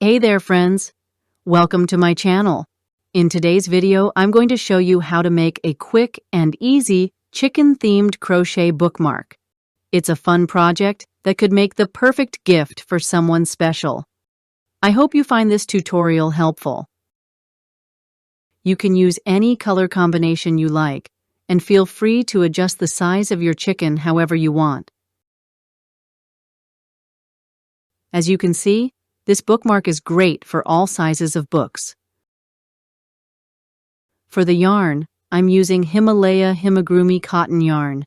Hey there, friends! Welcome to my channel. In today's video, I'm going to show you how to make a quick and easy chicken-themed crochet bookmark. It's a fun project that could make the perfect gift for someone special. I hope you find this tutorial helpful. You can use any color combination you like, and feel free to adjust the size of your chicken however you want. As you can see, this bookmark is great for all sizes of books. For the yarn, I'm using Himalaya Himagrumi cotton yarn.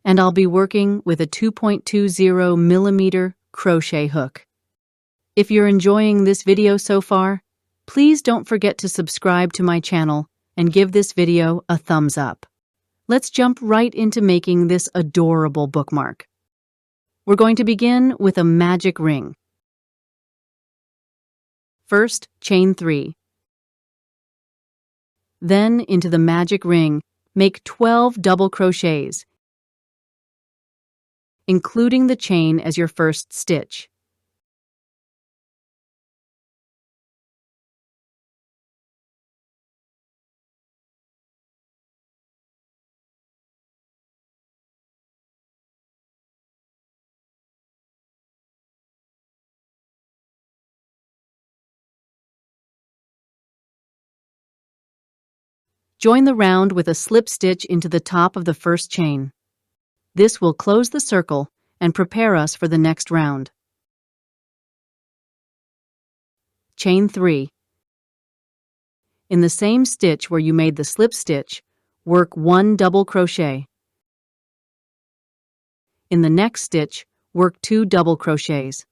And I'll be working with a 2.20 millimeter crochet hook. If you're enjoying this video so far, please don't forget to subscribe to my channel and give this video a thumbs up. Let's jump right into making this adorable bookmark. We're going to begin with a magic ring. First, chain 3. Then, into the magic ring, make 12 double crochets, including the chain as your first stitch. Join the round with a slip stitch into the top of the first chain. This will close the circle and prepare us for the next round. Chain 3. In the same stitch where you made the slip stitch, work 1 double crochet. In the next stitch, work 2 double crochets.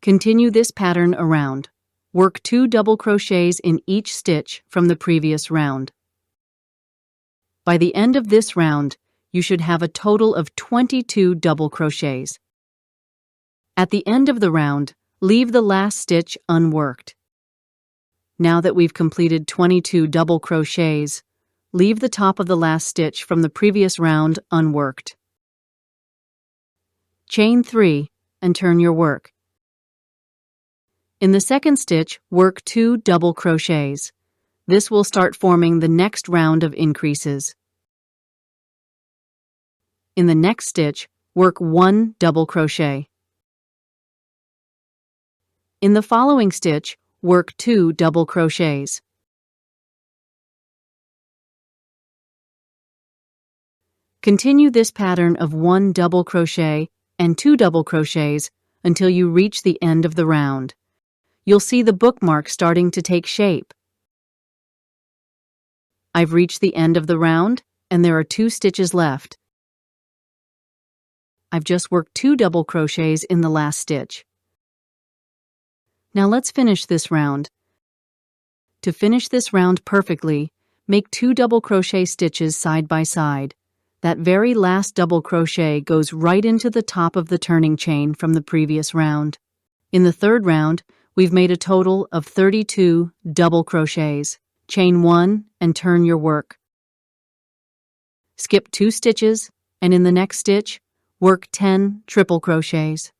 Continue this pattern around. Work 2 double crochets in each stitch from the previous round. By the end of this round, you should have a total of 22 double crochets. At the end of the round, leave the last stitch unworked. Now that we've completed 22 double crochets, leave the top of the last stitch from the previous round unworked. Chain 3 and turn your work. In the second stitch, work 2 double crochets. This will start forming the next round of increases. In the next stitch, work 1 double crochet. In the following stitch, work 2 double crochets. Continue this pattern of 1 double crochet and 2 double crochets until you reach the end of the round. You'll see the bookmark starting to take shape. I've reached the end of the round, and there are 2 stitches left. I've just worked 2 double crochets in the last stitch. Now let's finish this round. To finish this round perfectly, make 2 double crochet stitches side by side. That very last double crochet goes right into the top of the turning chain from the previous round. In the third round, we've made a total of 32 double crochets. Chain 1 and turn your work. Skip 2 stitches, and in the next stitch, work 10 triple crochets.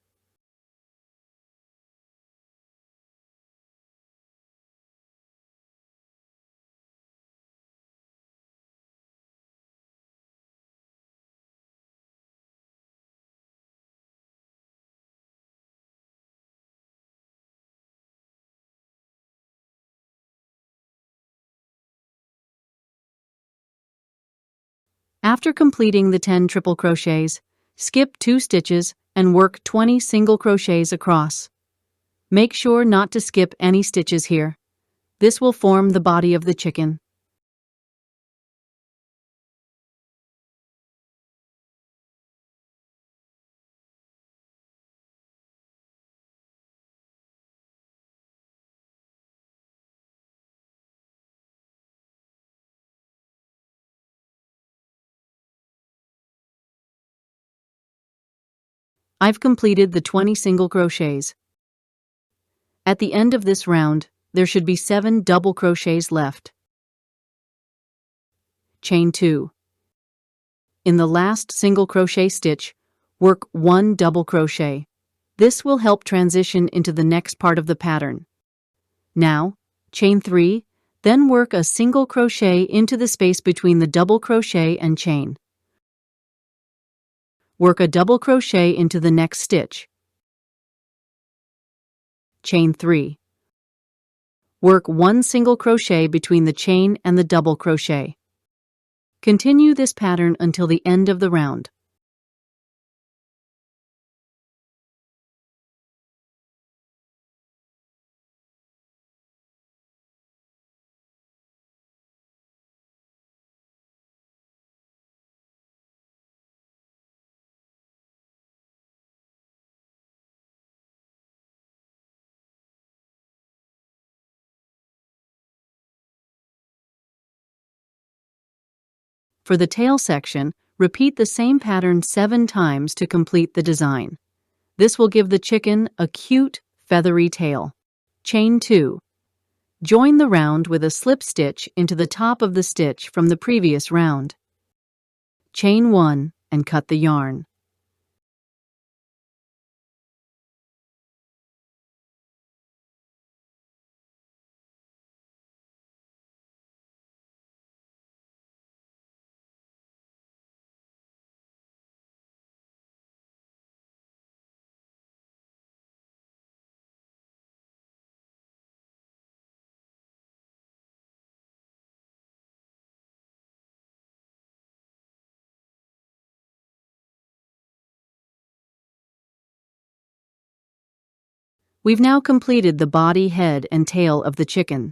After completing the 10 triple crochets, skip 2 stitches and work 20 single crochets across. Make sure not to skip any stitches here. This will form the body of the chicken. I've completed the 20 single crochets. At the end of this round, there should be 7 double crochets left. Chain 2. In the last single crochet stitch, work 1 double crochet. This will help transition into the next part of the pattern. Now, chain 3, then work a single crochet into the space between the double crochet and chain. Work a double crochet into the next stitch. Chain 3. Work 1 single crochet between the chain and the double crochet. Continue this pattern until the end of the round. For the tail section, repeat the same pattern 7 times to complete the design. This will give the chicken a cute, feathery tail. Chain 2. Join the round with a slip stitch into the top of the stitch from the previous round. Chain 1 and cut the yarn. We've now completed the body, head, and tail of the chicken.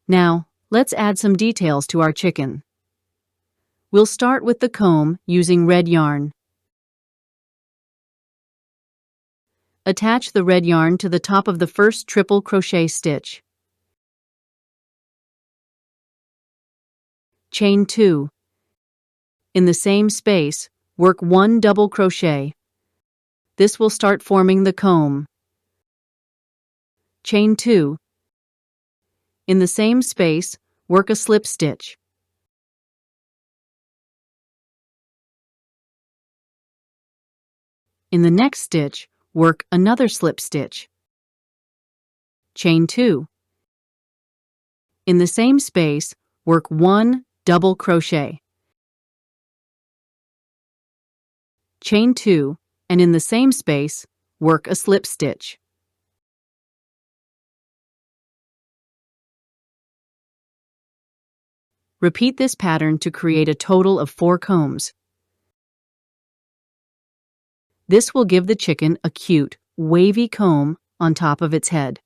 Now, let's add some details to our chicken. We'll start with the comb using red yarn. Attach the red yarn to the top of the first triple crochet stitch. Chain 2. In the same space, work 1 double crochet. This will start forming the comb. Chain 2. In the same space, work a slip stitch. In the next stitch, work another slip stitch. Chain 2. In the same space, work 1 double crochet. Chain 2, and in the same space, work a slip stitch. Repeat this pattern to create a total of 4 combs. This will give the chicken a cute, wavy comb on top of its head.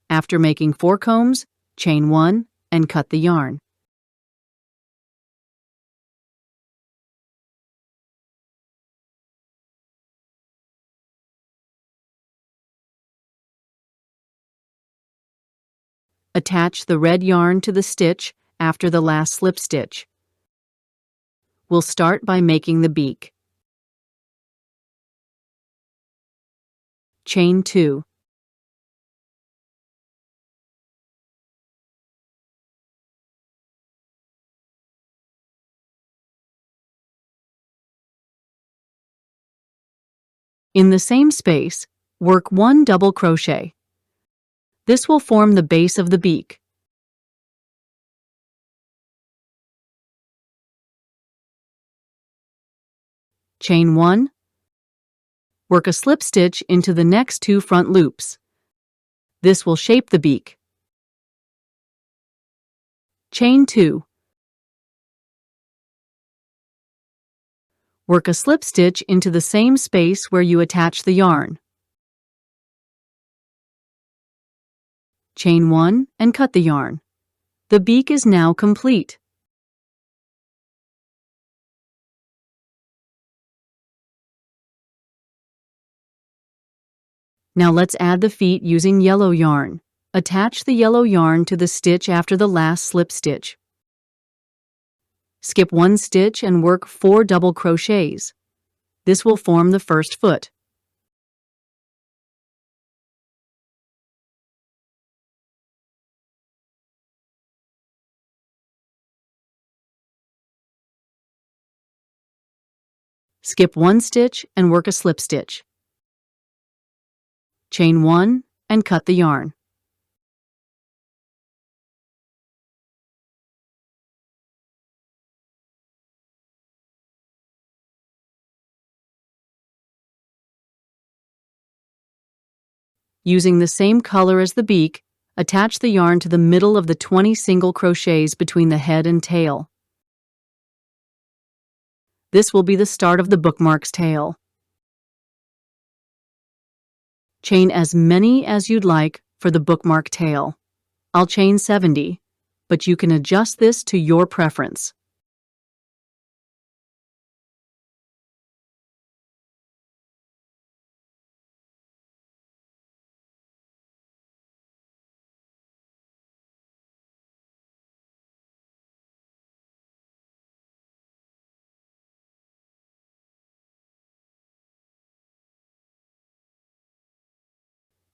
After making 4 combs, chain 1 and cut the yarn. Attach the red yarn to the stitch after the last slip stitch. We'll start by making the beak. Chain 2. In the same space, work 1 double crochet. This will form the base of the beak. Chain 1. Work a slip stitch into the next 2 front loops. This will shape the beak. Chain 2. Work a slip stitch into the same space where you attach the yarn. Chain 1 and cut the yarn. The beak is now complete. Now let's add the feet using yellow yarn. Attach the yellow yarn to the stitch after the last slip stitch. Skip 1 stitch and work 4 double crochets. This will form the first foot. Skip 1 stitch and work a slip stitch. Chain 1 and cut the yarn. Using the same color as the beak, attach the yarn to the middle of the 20 single crochets between the head and tail. This will be the start of the bookmark's tail. Chain as many as you'd like for the bookmark tail. I'll chain 70, but you can adjust this to your preference.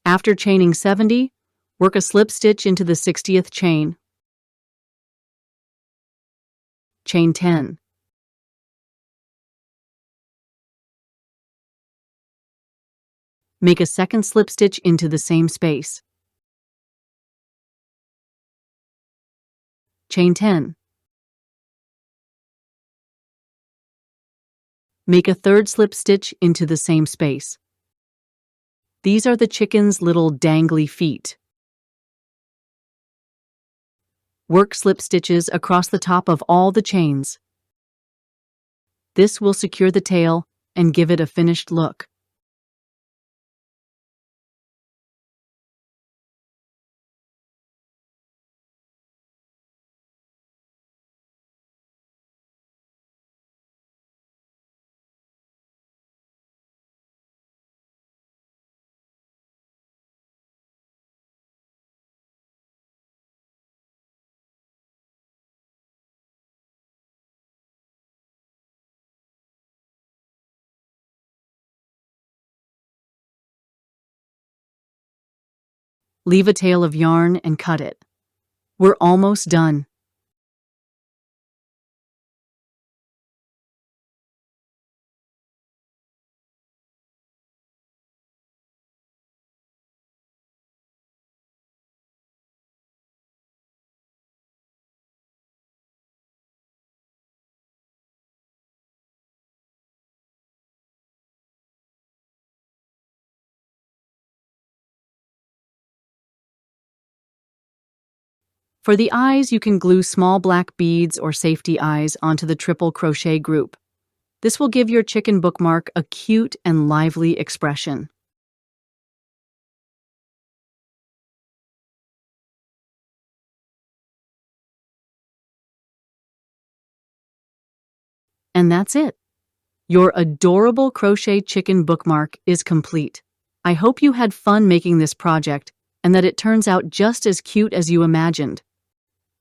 After chaining 70, work a slip stitch into the 60th chain. Chain 10. Make a second slip stitch into the same space. Chain 10. Make a third slip stitch into the same space. These are the chicken's little dangly feet. Work slip stitches across the top of all the chains. This will secure the tail and give it a finished look. Leave a tail of yarn and cut it. We're almost done. For the eyes, you can glue small black beads or safety eyes onto the triple crochet group. This will give your chicken bookmark a cute and lively expression. And that's it. Your adorable crochet chicken bookmark is complete. I hope you had fun making this project and that it turns out just as cute as you imagined.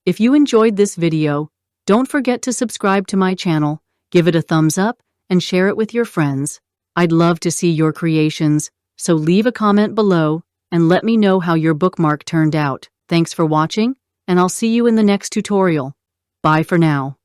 If you enjoyed this video, don't forget to subscribe to my channel, give it a thumbs up, and share it with your friends. I'd love to see your creations, so leave a comment below and let me know how your bookmark turned out. Thanks for watching, and I'll see you in the next tutorial. Bye for now.